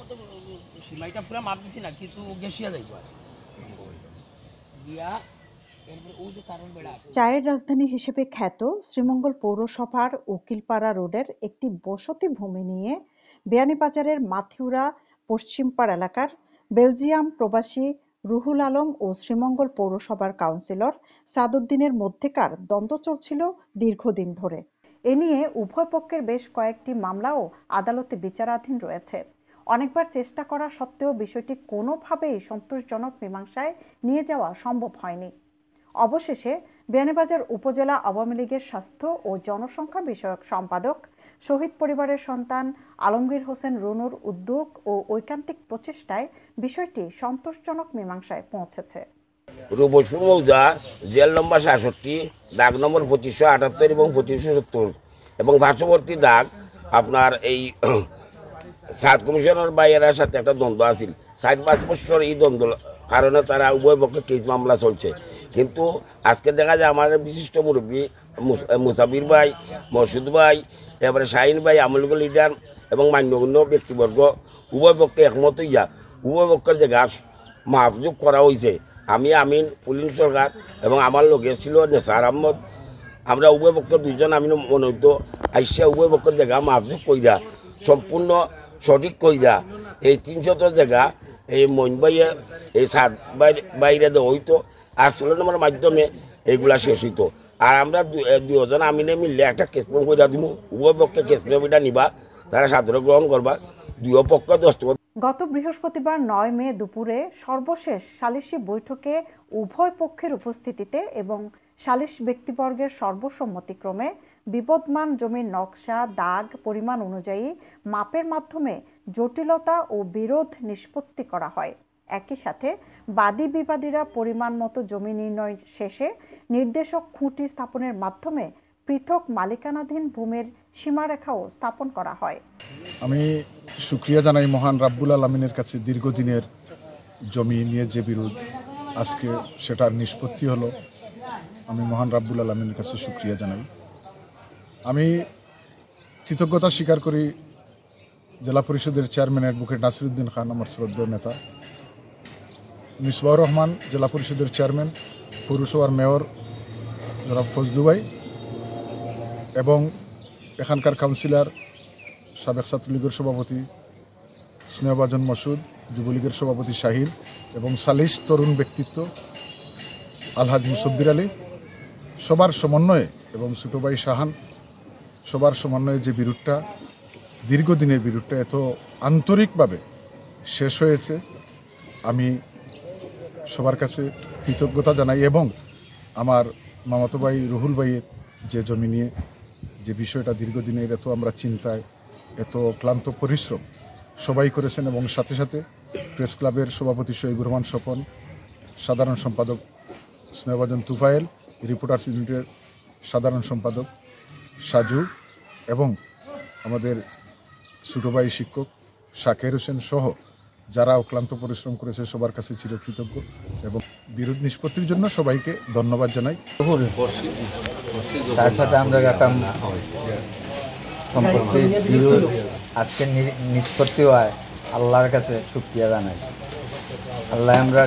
মতো সীমাইটা পুরো মাপ দিছি না, কিছু গেছিয়া যাইব গিয়া এরপরে ও যে কারণ বেড়া আছে। চায়ের রাজধানী হিসেবে খ্যাত শ্রীমঙ্গল পৌরসভার উকিলপাড়া রোডের একটি বসতি ভূমি নিয়ে বিয়ানীবাজারের মাথিউরা পশ্চিমপাড় এলাকার বেলজিয়াম প্রবাসী রুহুল আলম ও শ্রীমঙ্গল পৌরসভার কাউন্সিলর সাদউদ্দিনের মধ্যেকার দ্বন্দ্ব চলছিল দীর্ঘদিন ধরে। এ নিয়ে উভয় পক্ষের বেশ কয়েকটি মামলাও আদালতে বিচারাধীন রয়েছে। অনেকবার চেষ্টা করা সত্ত্বেও বিষয়টি কোনোভাবেই সন্তোষজনক মীমাংসায় নিয়ে যাওয়া সম্ভব হয়নি। অবশেষে বিয়ানীবাজার উপজেলা আওয়ামী লীগের স্বাস্থ্য ও জনসংখ্যা বিষয়ক সম্পাদক শহীদ পরিবারের সন্তান আলমগীর হোসেন রুনুর উদ্যোগ ও ঐকান্তিক প্রচেষ্টায় বিষয়টি সন্তোষজনক মীমাংসায় পৌঁছেছে। রূপসপুর মৌজা জেল নম্বর ৬৭, দাগ নম্বর ২৫৭৮ এবং ২৫৭০ এবং পার্শ্ববর্তী দাগ আপনার এই সাত কমিশনের বাইরের সাথে একটা দ্বন্দ্ব আছিল। ৪-৫ বছর এই দ্বন্দ্ব কারণে তারা উভয় পক্ষে কেস মামলা চলছে। কিন্তু আজকে দেখা যায় আমাদের বিশিষ্ট মুরব্বী মুসাফির ভাই, মসুদ ভাই, এবারে শাহিন ভাই, আমলুগ লিডার এবং মান্যগণ্য ব্যক্তিবর্গ উভয় পক্ষে একমত হইয়া উভয় পক্ষের জায়গা মাহফুজ করা হয়েছে। আমি আমিন পুলিশ সরকার এবং আমার লগে ছিল নেসার আহমদ, আমরা উভয় পক্ষের দুইজন আমিন মনোনীত আইসা উভয় পক্ষের জায়গা মাহফুজ কইরা সম্পূর্ণ সঠিক কইরা এই ৩০০ জায়গা এই মইন ভাইয়ে এই সাত বাইরে দেওয়া হইতো আর ১৬ নম্বরের মাধ্যমে এইগুলা শেষ হইতো। আর আমরা দুজন আমিনে মিললে একটা কেস ফর্ম করে দিব, উভয় পক্ষে কেস ফর্মটা নিবা, তারা সাধারণ গ্রহণ করবা, দুই পক্ষ দস্তখত। গত বৃহস্পতিবার ৯ মে দুপুরে সর্বশেষ সালিসি বৈঠকে উভয় পক্ষের উপস্থিতিতে এবং সালিস ব্যক্তিবর্গের সর্বসম্মতিক্রমে বিবদমান জমির নকশা, দাগ, পরিমাণ অনুযায়ী মাপের মাধ্যমে জটিলতা ও বিরোধ নিষ্পত্তি করা হয়। একই সাথে বাদী বিবাদীরা পরিমাণ মতো জমি নির্ণয় শেষে নির্দেশক খুঁটি স্থাপনের মাধ্যমে পৃথক মালিকানাধীন ভূমির সীমারেখাও স্থাপন করা হয়। আমি শুকরিয়া জানাই মহান রাব্বুল আলামিনের কাছে। দীর্ঘদিনের জমি নিয়ে যে বিরোধ, আজকে সেটার নিষ্পত্তি হলো। আমি মহান রাব্বুল আলামিনের কাছে শুকরিয়া জানাই। আমি কৃতজ্ঞতা স্বীকার করি জেলা পরিষদের চেয়ারম্যান অ্যাডভোকেট নাসিরউদ্দিন খান, আমার শ্রদ্ধেয় নেতা, মিসবাউর রহমান জেলা পরিষদের চেয়ারম্যান, পৌরসভার মেয়র জনাব ফজলু ভাই এবং এখানকার কাউন্সিলর, সাবেক ছাত্রলীগের সভাপতি স্নেহভাজন মসুদ, যুবলীগের সভাপতি শাহিন এবং সালিস তরুণ ব্যক্তিত্ব আলহাজ মুসব্বির আলী, সবার সমন্বয়ে এবং ছোটো ভাই শাহান, সবার সমন্বয়ে যে বিরোধটা, দীর্ঘদিনের বিরোধটা এত আন্তরিকভাবে শেষ হয়েছে, আমি সবার কাছে কৃতজ্ঞতা জানাই। এবং আমার মামাতো ভাই রুহুল ভাইয়ের যে জমি নিয়ে যে বিষয়টা দীর্ঘদিনের এত আমরা চিন্তায়, এত ক্লান্ত পরিশ্রম সবাই করেছেন এবং সাথে সাথে প্রেস ক্লাবের সভাপতি শহীদুর রহমান স্বপন, সাধারণ সম্পাদক স্নেহভাজন তুফায়েল, রিপোর্টার্স ইউনিটের সাধারণ সম্পাদক সাজু এবং আমাদের ছোটো ভাই শিক্ষক শাকের হোসেন সহ যারা অক্লান্ত পরিশ্রম করেছে সবার কাছে চিরকৃতজ্ঞ এবং বিরোধ নিষ্পত্তির জন্য সবাইকে ধন্যবাদ জানাই। তার সাথে আমরা একটা সম্পর্কে বিরোধ আজকে নিষ্পত্তি হয়, আল্লাহর কাছে শুকরিয়া জানাই। আল্লাহ আমরা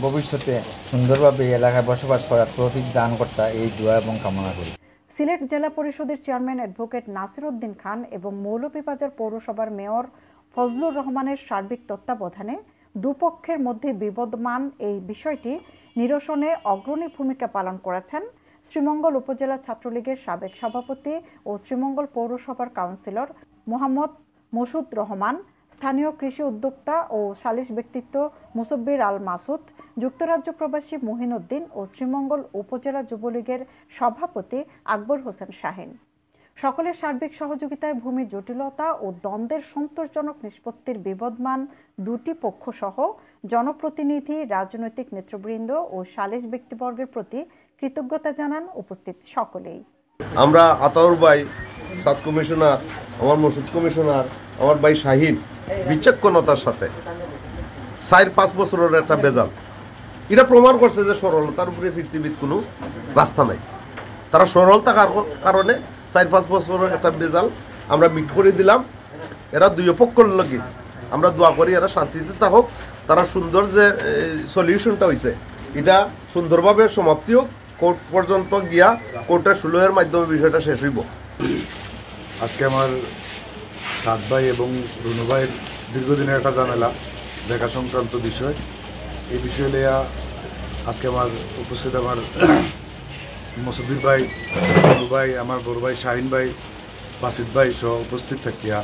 ভবিষ্যতে সুন্দরভাবে এলাকায় বসবাস করার তৌফিক দান কর্তা এই দোয়া এবং কামনা করি। সিলেট জেলা পরিষদের চেয়ারম্যান অ্যাডভোকেট নাসিরউদ্দিন খান এবং মৌলভীবাজার পৌরসভার মেয়র ফজলুর রহমানের সার্বিক তত্ত্বাবধানে দুপক্ষের মধ্যে বিবদমান এই বিষয়টি নিরসনে অগ্রণী ভূমিকা পালন করেছেন শ্রীমঙ্গল উপজেলা ছাত্রলীগের সাবেক সভাপতি ও শ্রীমঙ্গল পৌরসভার কাউন্সিলর মোহাম্মদ মসুদ রহমান, স্থানীয় কৃষি উদ্যোক্তা ও সালিশ ব্যক্তিত্ব মুসব্বির আল মাসুদ, যুক্তরাজ্য প্রবাসী মহিনুদ্দিন ও শ্রীমঙ্গল উপজেলা যুবলীগের সভাপতি আকবর হোসেন শাহিন। সকলের সার্বিক সহযোগিতায় ভূমি জটিলতা ও দ্বন্দ্বের সন্তোষজনক নিষ্পত্তির বিবদমান দুটি পক্ষ সহ জনপ্রতিনিধি, রাজনৈতিক নেতৃবৃন্দ ও সালিশ ব্যক্তিবর্গের প্রতি কৃতজ্ঞতা জানান উপস্থিত সকলেই। আমরা আতাউর ভাই, সাত কমিশনার, আমার মসুদ কমিশনার, আমার ভাই শাহিন বিচক্ষণতার সাথে ৪-৫ বছরের একটা বেজাল এটা প্রমাণ করছে যে সরলতার উপরে পৃথিবীর কোনো রাস্তা নাই। তারা সরল থাকার কারণে ৪-৫ বছরের একটা বেজাল আমরা মিট করে দিলাম। এরা দুই পক্ষের লগে আমরা দোয়া করি এরা শান্তিতে থাকুক, তারা সুন্দর যে সলিউশনটা হয়েছে এটা সুন্দরভাবে সমাপ্তি হোক, কোর্ট পর্যন্ত গিয়া কোর্টের সুলহের মাধ্যমে বিষয়টা শেষ হইব। আজকে আমার সাত ভাই এবং রুনু ভাইয়ের দীর্ঘদিনের একটা ঝামেলা দেখা সংক্রান্ত বিষয়, এই বিষয় নিয়ে আজকে আমার উপস্থিত আমার মসুদ্দিন ভাই, রুনু ভাই, আমার বড় ভাই শাহিন ভাই, বাসিদ ভাই সহ উপস্থিত থাকিয়া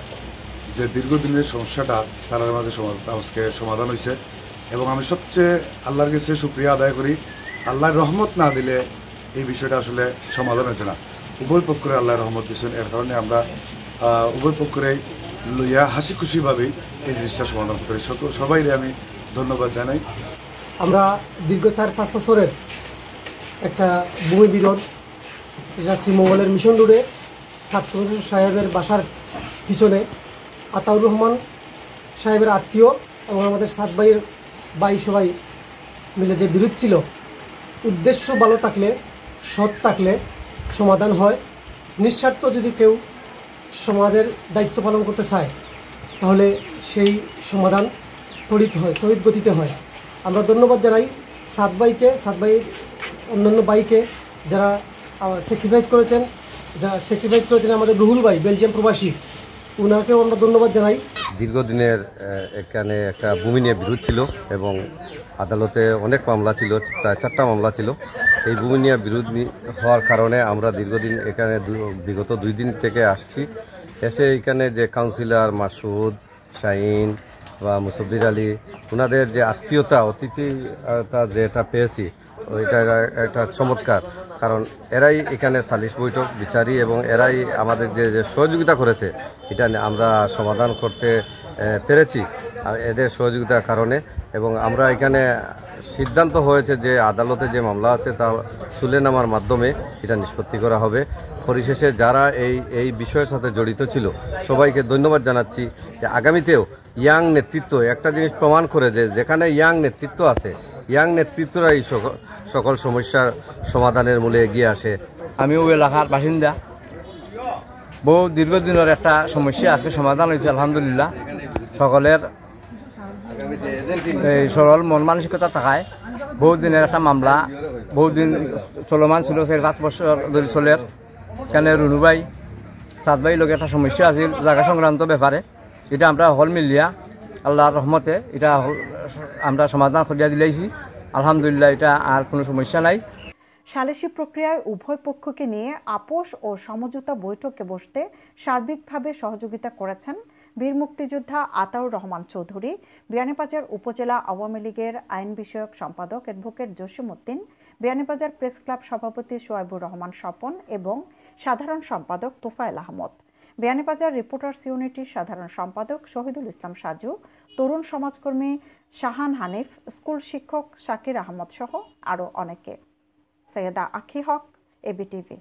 যে দীর্ঘদিনের সমস্যাটা তার মাঝে আজকে সমাধান হয়েছে। এবং আমি সবচেয়ে আল্লাহর কাছে শুকরিয়া আদায় করি, আল্লাহর রহমত না দিলে এই বিষয়টা আসলে সমাধান হয়েছে না। উভয় পক্ষরে আল্লাহর রহমত দিয়েছেন, এর কারণে আমরা উভয় পক্ষরে লইয়া হাসি খুশিভাবেই এই জিনিসটা সমাধান করি। সবাইকে আমি ধন্যবাদ জানাই। আমরা দীর্ঘ 4-5 বছরের একটা ভূমি বিরোধ, এটা শ্রীমঙ্গলের মিশন রোডে সাত কমিশনার সাহেবের বাসার পিছনে আতাউর রহমান সাহেবের আত্মীয় এবং আমাদের সাত ভাইয়ের ভাই সবাই মিলে যে বিরোধ ছিল, উদ্দেশ্য ভালো থাকলে, সৎ থাকলে সমাধান হয়। নিঃস্বার্থ যদি কেউ সমাজের দায়িত্ব পালন করতে চায় তাহলে সেই সমাধান তড়িৎ গতিতে হয়। আমরা ধন্যবাদ জানাই সাত ভাইকে, সাত ভাইয়ের অন্যান্য ভাইকে যারা স্যাক্রিফাইস করেছেন আমাদের রুহুল ভাই বেলজিয়াম প্রবাসী, ওনাকেও আমরা ধন্যবাদ জানাই। দীর্ঘদিনের এখানে একটা ভূমি নিয়ে বিরোধ ছিল এবং আদালতে অনেক মামলা ছিল, প্রায় 4টা মামলা ছিল। এই ভূমি নিয়ে বিরোধ হওয়ার কারণে আমরা দীর্ঘদিন এখানে বিগত 2 দিন থেকে আসছি। এসে এখানে যে কাউন্সিলর মাসুদ, শাহিন বা মুসব্বির আলী, ওনাদের যে আত্মীয়তা, অতিথিতা যেটা পেয়েছি ওইটা একটা চমৎকার। কারণ এরাই এখানে সালিশ বৈঠক বিচারি এবং এরাই আমাদের যে সহযোগিতা করেছে এটা আমরা সমাধান করতে পেরেছি এদের সহযোগিতার কারণে। এবং আমরা এখানে সিদ্ধান্ত হয়েছে যে আদালতে যে মামলা আছে তা সুলেনামার মাধ্যমে এটা নিষ্পত্তি করা হবে। পরিশেষে যারা এই বিষয়ের সাথে জড়িত ছিল সবাইকে ধন্যবাদ জানাচ্ছি যে আগামীতেও ইয়াং নেতৃত্ব একটা জিনিস প্রমাণ করে যে যেখানে ইয়াং নেতৃত্ব আছে, ইয়াং নেতৃত্বরাই সকল সমস্যার সমাধানের মূলে এগিয়ে আসে। আমি ওই এলাকার বাসিন্দা, বহু দীর্ঘদিনের একটা সমস্যা আজকে সমাধান হয়েছে আলহামদুলিল্লাহ। সকলের এই সরল মন মানসিকতা থাকায় বহু দিনের একটা মামলা বহুদিন চলমান ছিল, 4-5 বছর ধরে চলের। সেখানে রুনু ভাই, সাত ভাই লোক একটা সমস্যা আছিল জায়গা সংক্রান্ত ব্যাপারে, এটা আমরা হল মিলিয়া আল্লাহর রহমতে এটা আমরা সমাধান করিয়া দিলাইছি আলহামদুলিল্লাহ। এটা আর কোনো সমস্যা নাই। সালিসি প্রক্রিয়ায় উভয় পক্ষকে নিয়ে আপোষ ও সমঝোতা বৈঠকে বসতে সার্বিকভাবে সহযোগিতা করেছেন বীর মুক্তিযোদ্ধা আতাউর রহমান চৌধুরী, বিয়ানীবাজার উপজেলা আওয়ামী লীগের আইন বিষয়ক সম্পাদক advocate Jasimuddin, Beanibazar press club সভাপতি সোয়াইবুর রহমান স্বপন এবং সাধারণ সম্পাদক তোফায়েল আহমদ, বিয়ানীবাজার রিপোর্টার্স ইউনিটির সাধারণ সম্পাদক শহীদুল ইসলাম সাজু, তরুণ সমাজকর্মী শাহান হানিফ, স্কুল শিক্ষক শাকির আহমদ সহ আরও অনেকে। সৈয়দা আখি হক, এবিটিভি।